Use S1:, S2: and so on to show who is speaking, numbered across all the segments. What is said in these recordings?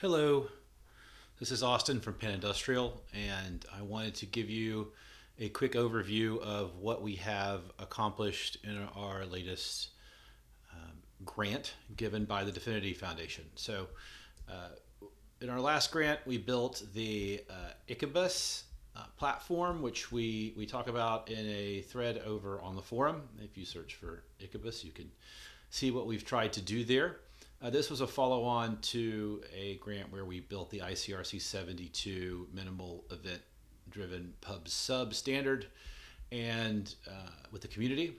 S1: Hello, this is Austin from Penn Industrial, and I wanted to give you a quick overview of what we have accomplished in our latest grant given by the Definity Foundation. In our last grant, we built the ICAiBus platform, which we talk about in a thread over on the forum. If you search for ICAiBus, you can see what we've tried to do there. This was a follow-on to a grant where we built the ICRC-72 minimal event-driven pub sub standard and with the community.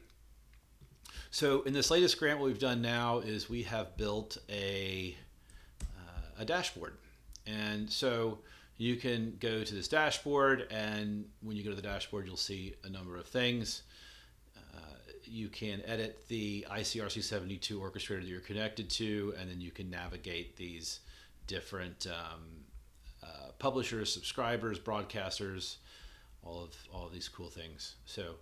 S1: So in this latest grant, what we've done now is we have built a dashboard. And so you can go to this dashboard, and when you go to the dashboard, you'll see a number of things. You can edit the ICRC-72 orchestrator that you're connected to, and then you can navigate these different publishers, subscribers, broadcasters, all of these cool things. So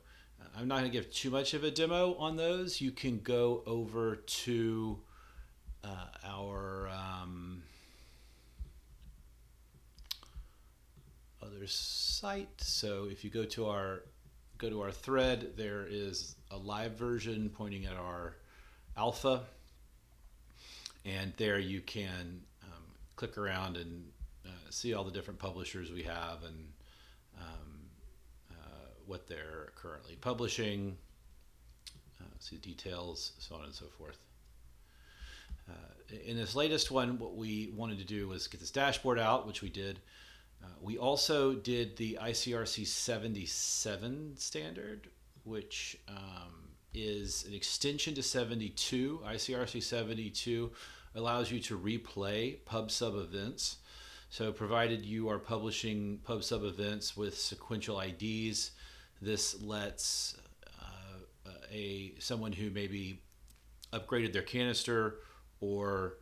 S1: I'm not going to give too much of a demo on those. You can go over to our other site. So if you go to our thread, there is a live version pointing at our alpha, and there you can click around and see all the different publishers we have and what they're currently publishing, see details, so on and so forth. In this latest one, what we wanted to do was get this dashboard out, which we did. We also did the ICRC-77 standard, which is an extension to 72. ICRC-72 allows you to replay pub sub events. So provided you are publishing pub sub events with sequential IDs, this lets someone who maybe upgraded their canister or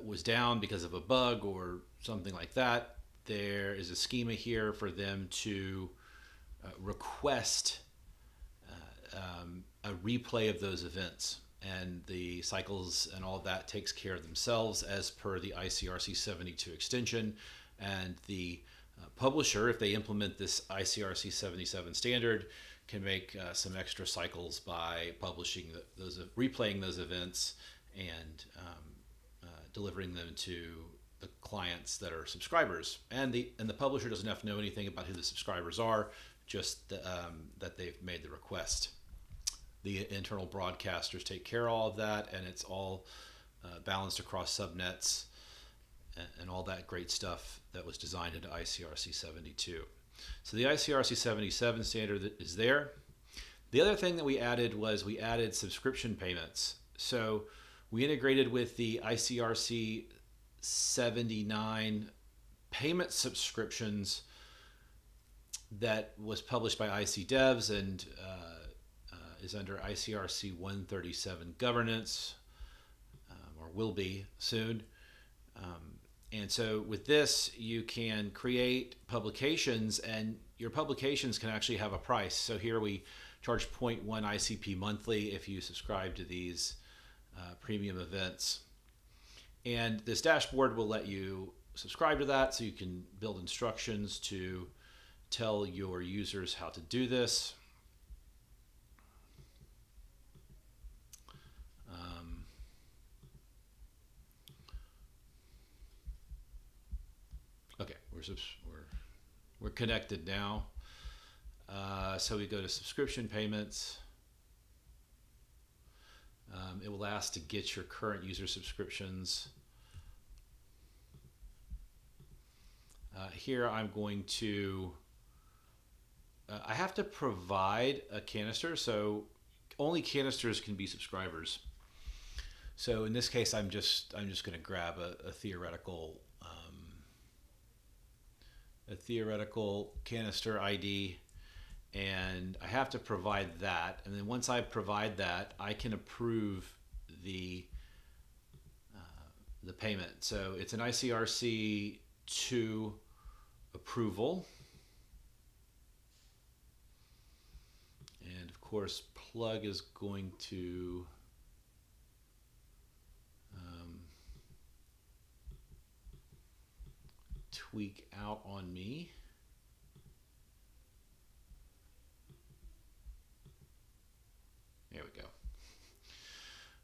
S1: was down because of a bug or something like that, there is a schema here for them to request a replay of those events, and the cycles and all of that takes care of themselves as per the ICRC-72 extension. And the publisher, if they implement this ICRC-77 standard, can make some extra cycles by publishing replaying those events and delivering them to the clients that are subscribers. And the publisher doesn't have to know anything about who the subscribers are, just that they've made the request. The internal broadcasters take care of all of that, and it's all balanced across subnets and all that great stuff that was designed into ICRC-72. So the ICRC-77 standard is there. The other thing that we added was we added subscription payments. So we integrated with the ICRC-79 payment subscriptions that was published by ICDevs and is under ICRC-137 governance, or will be soon. And so with this, you can create publications, and your publications can actually have a price. So here we charge 0.1 ICP monthly if you subscribe to these premium events. And this dashboard will let you subscribe to that, so you can build instructions to tell your users how to do this. Okay, we're connected now. So we go to subscription payments. It will ask to get your current user subscriptions. Here I'm going to, I have to provide a canister, so only canisters can be subscribers. So in this case, I'm just going to grab a theoretical canister ID, and I have to provide that. And then once I provide that, I can approve the payment. So it's an ICRC-2 approval. And of course, plug is going to tweak out on me. There we go.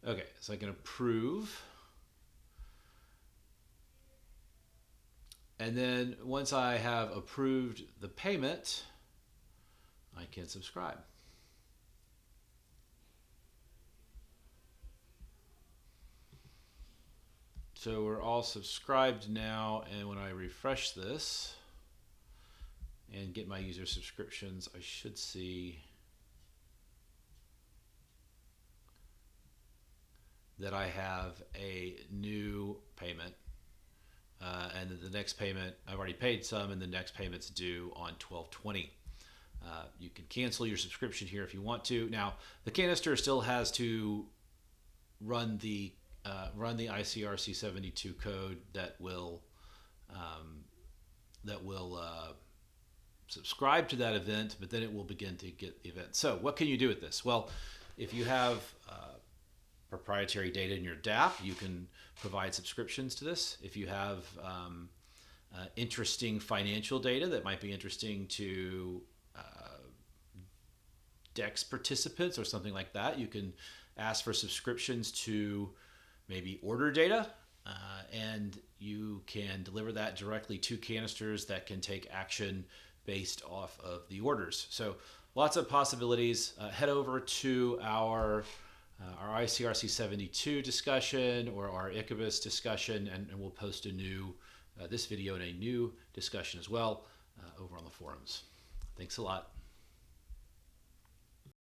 S1: Okay, so I can approve. And then once I have approved the payment, I can subscribe. So we're all subscribed now, and when I refresh this and get my user subscriptions, I should see that I have a new payment. And then the next payment, I've already paid some, and the next payment's due on 12/20. You can cancel your subscription here if you want to. Now, the canister still has to run the ICRC-72 code that will subscribe to that event, but then it will begin to get the event. So what can you do with this? Well, if you have proprietary data in your DAP, you can provide subscriptions to this. If you have interesting financial data that might be interesting to DEX participants or something like that, you can ask for subscriptions to maybe order data, and you can deliver that directly to canisters that can take action based off of the orders. So lots of possibilities. Head over to our ICRC-72 discussion or our ICAiBus discussion, and we'll post this video in a new discussion as well over on the forums. Thanks a lot.